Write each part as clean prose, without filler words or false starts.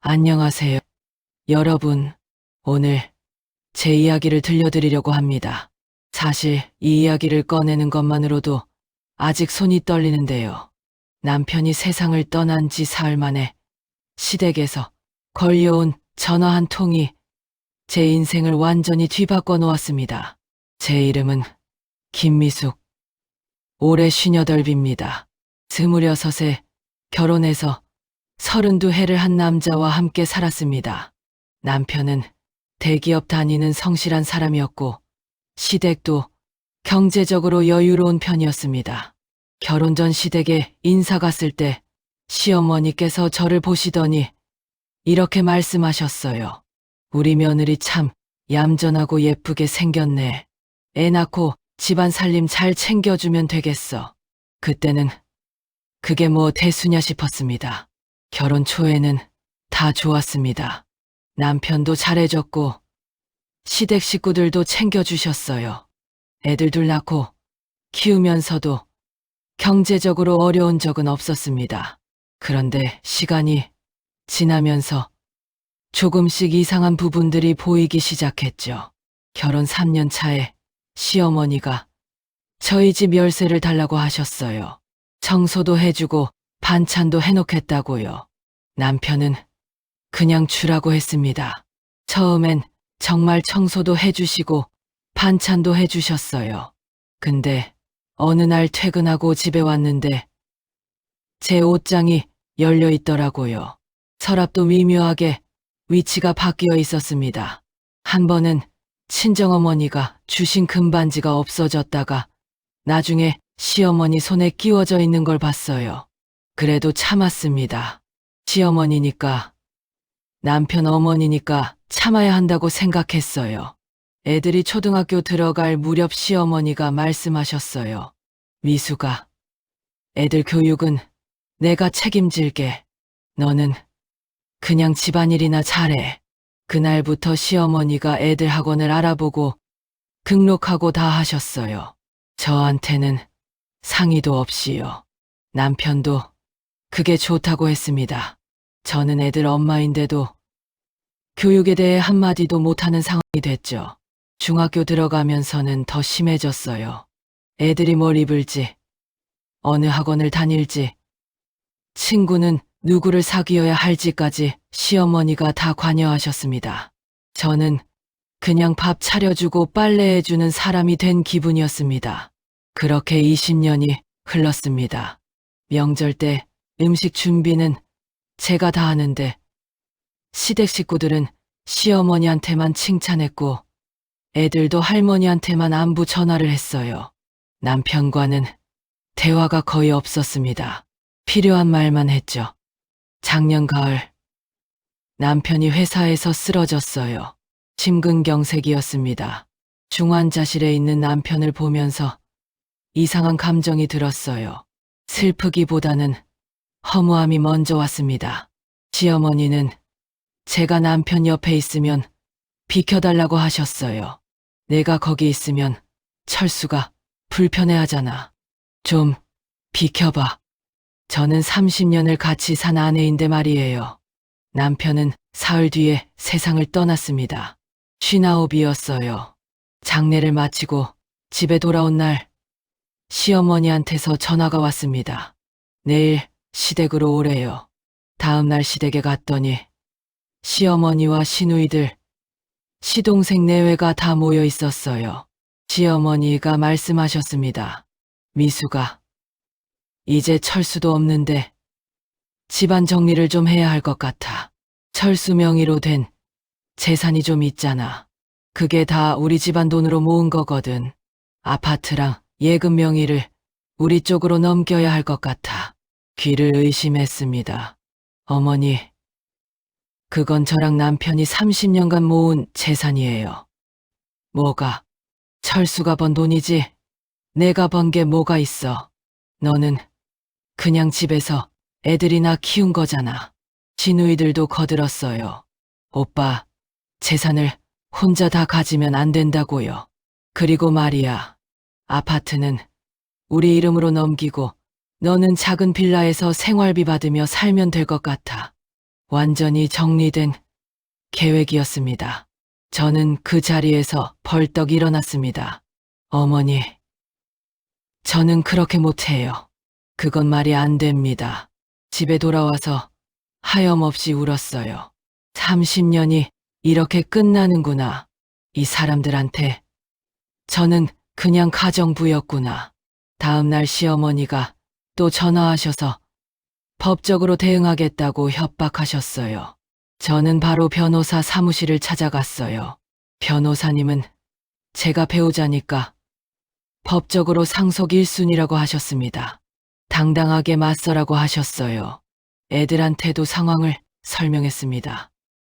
안녕하세요. 여러분, 오늘 제 이야기를 들려드리려고 합니다. 사실 이 이야기를 꺼내는 것만으로도 아직 손이 떨리는데요. 남편이 세상을 떠난 지 사흘 만에 시댁에서 걸려온 전화 한 통이 제 인생을 완전히 뒤바꿔 놓았습니다. 제 이름은 김미숙, 올해 58입니다. 26에 결혼해서 32해를 한 남자와 함께 살았습니다. 남편은 대기업 다니는 성실한 사람이었고 시댁도 경제적으로 여유로운 편이었습니다. 결혼 전 시댁에 인사 갔을 때 시어머니께서 저를 보시더니 이렇게 말씀하셨어요. 우리 며느리 참 얌전하고 예쁘게 생겼네. 애 낳고 집안 살림 잘 챙겨주면 되겠어. 그때는 그게 뭐 대수냐 싶었습니다. 결혼 초에는 다 좋았습니다. 남편도 잘해줬고 시댁 식구들도 챙겨주셨어요. 애들 둘 낳고 키우면서도 경제적으로 어려운 적은 없었습니다. 그런데 시간이 지나면서 조금씩 이상한 부분들이 보이기 시작했죠. 결혼 3년 차에 시어머니가 저희 집 열쇠를 달라고 하셨어요. 청소도 해주고 반찬도 해놓겠다고요. 남편은 그냥 주라고 했습니다. 처음엔 정말 청소도 해주시고 반찬도 해주셨어요. 근데 어느 날 퇴근하고 집에 왔는데 제 옷장이 열려 있더라고요. 서랍도 미묘하게 위치가 바뀌어 있었습니다. 한 번은 친정어머니가 주신 금반지가 없어졌다가 나중에 시어머니 손에 끼워져 있는 걸 봤어요. 그래도 참았습니다. 시어머니니까, 남편 어머니니까 참아야 한다고 생각했어요. 애들이 초등학교 들어갈 무렵 시어머니가 말씀하셨어요. 미숙아, 애들 교육은 내가 책임질게. 너는 그냥 집안일이나 잘해. 그날부터 시어머니가 애들 학원을 알아보고 등록하고 다 하셨어요. 저한테는 상의도 없이요. 남편도 그게 좋다고 했습니다. 저는 애들 엄마인데도 교육에 대해 한마디도 못하는 상황이 됐죠. 중학교 들어가면서는 더 심해졌어요. 애들이 뭘 입을지, 어느 학원을 다닐지, 친구는 누구를 사귀어야 할지까지 시어머니가 다 관여하셨습니다. 저는 그냥 밥 차려주고 빨래해주는 사람이 된 기분이었습니다. 그렇게 20년이 흘렀습니다. 명절 때 음식 준비는 제가 다 하는데 시댁 식구들은 시어머니한테만 칭찬했고 애들도 할머니한테만 안부 전화를 했어요. 남편과는 대화가 거의 없었습니다. 필요한 말만 했죠. 작년 가을 남편이 회사에서 쓰러졌어요. 심근경색이었습니다. 중환자실에 있는 남편을 보면서 이상한 감정이 들었어요. 슬프기보다는 허무함이 먼저 왔습니다. 시어머니는 제가 남편 옆에 있으면 비켜달라고 하셨어요. 내가 거기 있으면 철수가 불편해하잖아. 좀 비켜봐. 저는 30년을 같이 산 아내인데 말이에요. 남편은 사흘 뒤에 세상을 떠났습니다. 59이었어요. 장례를 마치고 집에 돌아온 날 시어머니한테서 전화가 왔습니다. 내일 시댁으로 오래요. 다음 날 시댁에 갔더니 시어머니와 시누이들, 시동생 내외가 다 모여 있었어요. 시어머니가 말씀하셨습니다. 미숙아, 이제 철수도 없는데 집안 정리를 좀 해야 할 것 같아. 철수 명의로 된 재산이 좀 있잖아. 그게 다 우리 집안 돈으로 모은 거거든. 아파트랑 예금 명의를 우리 쪽으로 넘겨야 할 것 같아. 귀를 의심했습니다. 어머니, 그건 저랑 남편이 30년간 모은 재산이에요. 뭐가? 철수가 번 돈이지? 내가 번 게 뭐가 있어? 너는 그냥 집에서 애들이나 키운 거잖아. 시누이들도 거들었어요. 오빠, 재산을 혼자 다 가지면 안 된다고요. 그리고 말이야, 아파트는 우리 이름으로 넘기고 너는 작은 빌라에서 생활비 받으며 살면 될 것 같아. 완전히 정리된 계획이었습니다. 저는 그 자리에서 벌떡 일어났습니다. 어머니, 저는 그렇게 못해요. 그건 말이 안 됩니다. 집에 돌아와서 하염없이 울었어요. 30년이 이렇게 끝나는구나. 이 사람들한테 저는 그냥 가정부였구나. 다음 날 시어머니가 또 전화하셔서 법적으로 대응하겠다고 협박하셨어요. 저는 바로 변호사 사무실을 찾아갔어요. 변호사님은 제가 배우자니까 법적으로 상속 1순위라고 하셨습니다. 당당하게 맞서라고 하셨어요. 애들한테도 상황을 설명했습니다.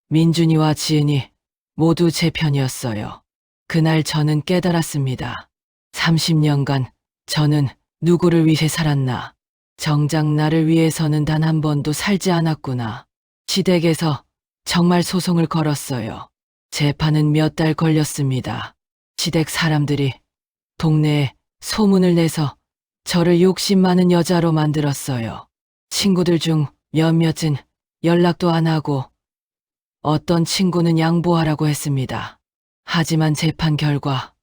민준이와 지은이 모두 제 편이었어요. 그날 저는 깨달았습니다. 30년간 저는 누구를 위해 살았나. 정작 나를 위해서는 단 한 번도 살지 않았구나. 시댁에서 정말 소송을 걸었어요. 재판은 몇 달 걸렸습니다. 시댁 사람들이 동네에 소문을 내서 저를 욕심 많은 여자로 만들었어요. 친구들 중 몇몇은 연락도 안 하고 어떤 친구는 양보하라고 했습니다. 하지만 재판 결과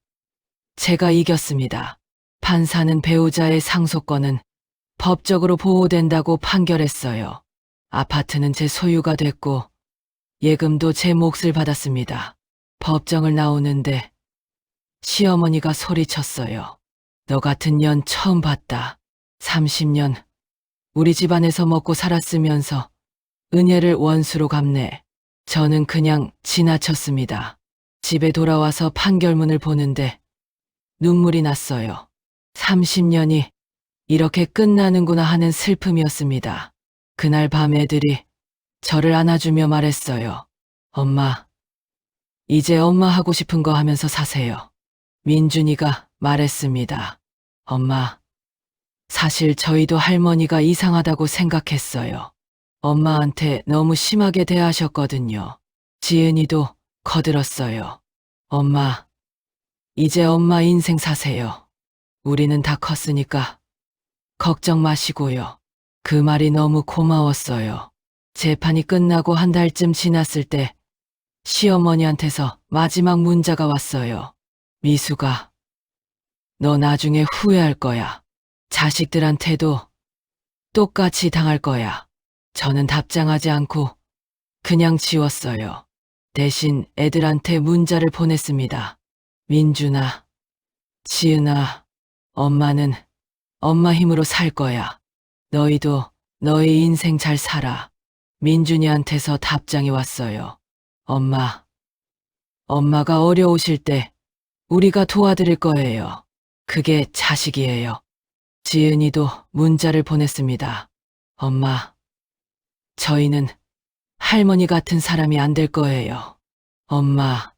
제가 이겼습니다. 판사는 배우자의 상속권은 법적으로 보호된다고 판결했어요. 아파트는 제 소유가 됐고 예금도 제 몫을 받았습니다. 법정을 나오는데 시어머니가 소리쳤어요. 너 같은 년 처음 봤다. 30년 우리 집안에서 먹고 살았으면서 은혜를 원수로 갚네. 저는 그냥 지나쳤습니다. 집에 돌아와서 판결문을 보는데 눈물이 났어요. 30년이 이렇게 끝나는구나 하는 슬픔이었습니다. 그날 밤 애들이 저를 안아주며 말했어요. 엄마, 이제 엄마 하고 싶은 거 하면서 사세요. 민준이가 말했습니다. 엄마, 사실 저희도 할머니가 이상하다고 생각했어요. 엄마한테 너무 심하게 대하셨거든요. 지은이도 거들었어요. 엄마, 이제 엄마 인생 사세요. 우리는 다 컸으니까 걱정 마시고요. 그 말이 너무 고마웠어요. 재판이 끝나고 한 달쯤 지났을 때 시어머니한테서 마지막 문자가 왔어요. 미수가, 너 나중에 후회할 거야. 자식들한테도 똑같이 당할 거야. 저는 답장하지 않고 그냥 지웠어요. 대신 애들한테 문자를 보냈습니다. 민준아, 지은아, 엄마는 엄마 힘으로 살 거야. 너희도 너희 인생 잘 살아. 민준이한테서 답장이 왔어요. 엄마, 엄마가 어려우실 때 우리가 도와드릴 거예요. 그게 자식이에요. 지은이도 문자를 보냈습니다. 엄마, 저희는 할머니 같은 사람이 안 될 거예요. 엄마,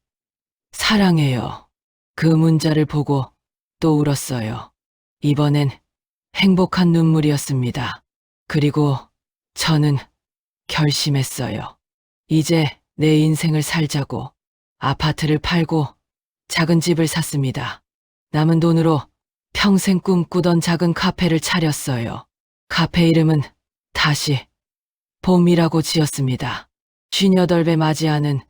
사랑해요. 그 문자를 보고 또 울었어요. 이번엔 행복한 눈물이었습니다. 그리고 저는 결심했어요. 이제 내 인생을 살자고 아파트를 팔고 작은 집을 샀습니다. 남은 돈으로 평생 꿈꾸던 작은 카페를 차렸어요. 카페 이름은 다시 봄이라고 지었습니다. 58배 맞이하는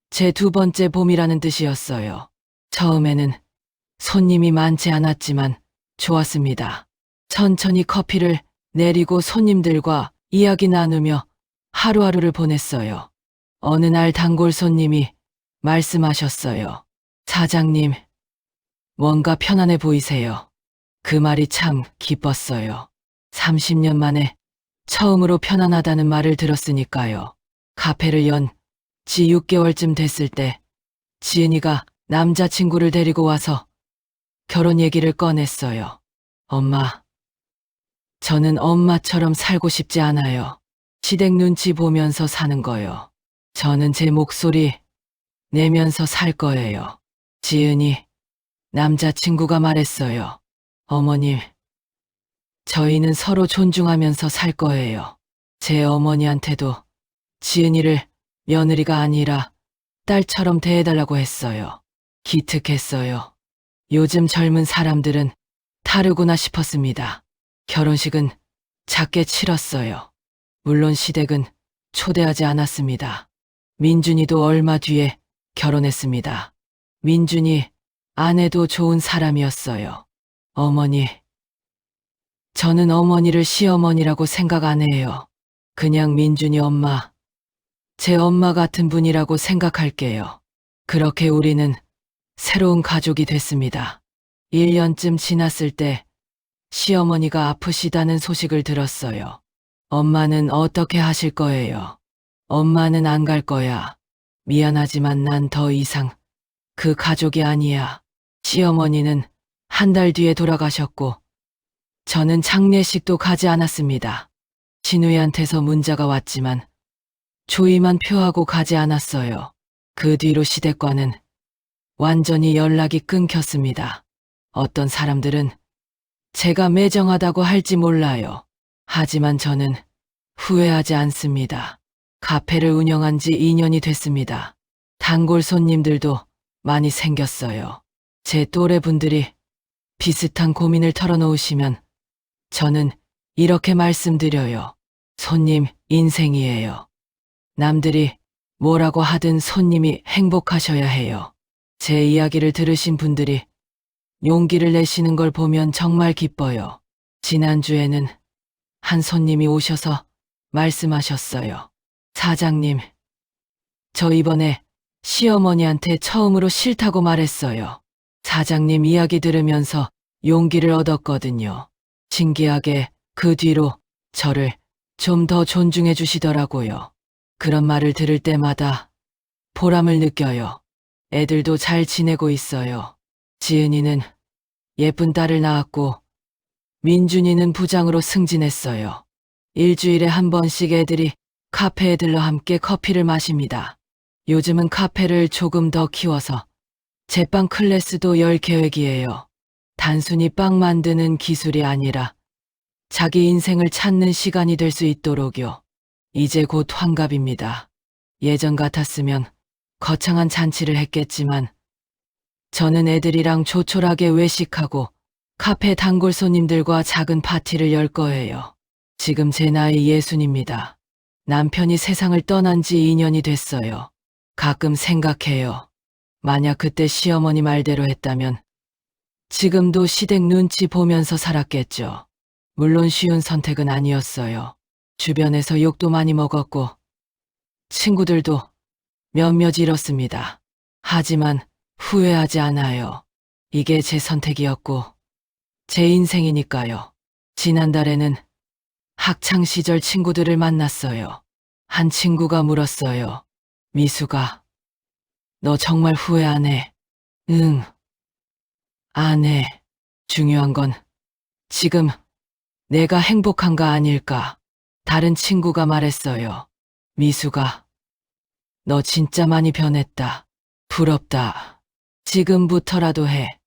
제 두 번째 봄이라는 뜻이었어요. 처음에는 손님이 많지 않았지만 좋았습니다. 천천히 커피를 내리고 손님들과 이야기 나누며 하루하루를 보냈어요. 어느 날 단골 손님이 말씀하셨어요. 사장님, 뭔가 편안해 보이세요. 그 말이 참 기뻤어요. 30년 만에 처음으로 편안하다는 말을 들었으니까요. 카페를 연 지 6개월쯤 됐을 때 지은이가 남자친구를 데리고 와서 결혼 얘기를 꺼냈어요. 엄마, 저는 엄마처럼 살고 싶지 않아요. 시댁 눈치 보면서 사는 거요. 저는 제 목소리 내면서 살 거예요. 지은이, 남자친구가 말했어요. 어머님, 저희는 서로 존중하면서 살 거예요. 제 어머니한테도 지은이를 며느리가 아니라 딸처럼 대해달라고 했어요. 기특했어요. 요즘 젊은 사람들은 다르구나 싶었습니다. 결혼식은 작게 치렀어요. 물론 시댁은 초대하지 않았습니다. 민준이도 얼마 뒤에 결혼했습니다. 민준이 아내도 좋은 사람이었어요. 어머니, 저는 어머니를 시어머니라고 생각 안 해요. 그냥 민준이 엄마, 제 엄마 같은 분이라고 생각할게요. 그렇게 우리는 새로운 가족이 됐습니다. 1년쯤 지났을 때 시어머니가 아프시다는 소식을 들었어요. 엄마는 어떻게 하실 거예요? 엄마는 안 갈 거야. 미안하지만 난 더 이상 그 가족이 아니야. 시어머니는 한 달 뒤에 돌아가셨고 저는 장례식도 가지 않았습니다. 진우이한테서 문자가 왔지만 조의만 표하고 가지 않았어요. 그 뒤로 시댁과는 완전히 연락이 끊겼습니다. 어떤 사람들은 제가 매정하다고 할지 몰라요. 하지만 저는 후회하지 않습니다. 카페를 운영한 지 2년이 됐습니다. 단골 손님들도 많이 생겼어요. 제 또래 분들이 비슷한 고민을 털어놓으시면 저는 이렇게 말씀드려요. 손님 인생이에요. 남들이 뭐라고 하든 손님이 행복하셔야 해요. 제 이야기를 들으신 분들이 용기를 내시는 걸 보면 정말 기뻐요. 지난주에는 한 손님이 오셔서 말씀하셨어요. 사장님, 저 이번에 시어머니한테 처음으로 싫다고 말했어요. 사장님 이야기 들으면서 용기를 얻었거든요. 신기하게 그 뒤로 저를 좀 더 존중해 주시더라고요. 그런 말을 들을 때마다 보람을 느껴요. 애들도 잘 지내고 있어요. 지은이는 예쁜 딸을 낳았고 민준이는 부장으로 승진했어요. 일주일에 한 번씩 애들이 카페에 들러 함께 커피를 마십니다. 요즘은 카페를 조금 더 키워서 제빵 클래스도 열 계획이에요. 단순히 빵 만드는 기술이 아니라 자기 인생을 찾는 시간이 될 수 있도록요. 이제 곧 환갑입니다. 예전 같았으면 거창한 잔치를 했겠지만 저는 애들이랑 조촐하게 외식하고 카페 단골 손님들과 작은 파티를 열 거예요. 지금 제 나이 60입니다. 남편이 세상을 떠난 지 2년이 됐어요. 가끔 생각해요. 만약 그때 시어머니 말대로 했다면 지금도 시댁 눈치 보면서 살았겠죠. 물론 쉬운 선택은 아니었어요. 주변에서 욕도 많이 먹었고 친구들도 몇몇 잃었습니다. 하지만 후회하지 않아요. 이게 제 선택이었고 제 인생이니까요. 지난달에는 학창시절 친구들을 만났어요. 한 친구가 물었어요. 미수가, 너 정말 후회 안 해? 응, 안 해. 중요한 건 지금 내가 행복한가 아닐까. 다른 친구가 말했어요. 미수가, 너 진짜 많이 변했다. 부럽다. 지금부터라도 해.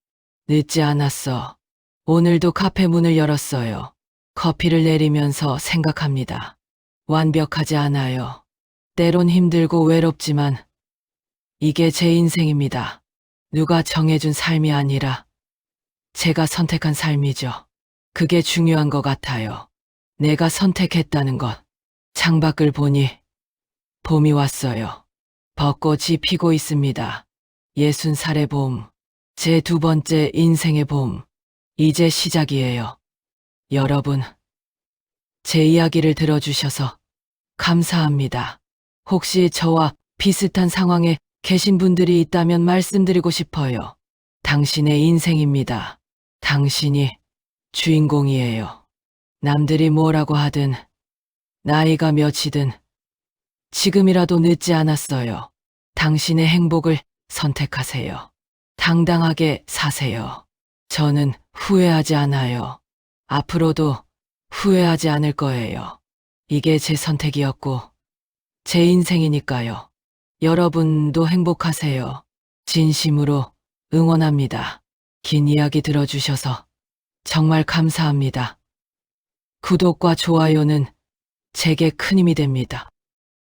늦지 않았어. 오늘도 카페 문을 열었어요. 커피를 내리면서 생각합니다. 완벽하지 않아요. 때론 힘들고 외롭지만 이게 제 인생입니다. 누가 정해준 삶이 아니라 제가 선택한 삶이죠. 그게 중요한 것 같아요. 내가 선택했다는 것. 창밖을 보니 봄이 왔어요. 벚꽃이 피고 있습니다. 60살의 봄. 제 두 번째 인생의 봄. 이제 시작이에요. 여러분, 제 이야기를 들어주셔서 감사합니다. 혹시 저와 비슷한 상황에 계신 분들이 있다면 말씀드리고 싶어요. 당신의 인생입니다. 당신이 주인공이에요. 남들이 뭐라고 하든, 나이가 몇이든, 지금이라도 늦지 않았어요. 당신의 행복을 선택하세요. 당당하게 사세요. 저는 후회하지 않아요. 앞으로도 후회하지 않을 거예요. 이게 제 선택이었고, 제 인생이니까요. 여러분도 행복하세요. 진심으로 응원합니다. 긴 이야기 들어주셔서 정말 감사합니다. 구독과 좋아요는 제게 큰 힘이 됩니다.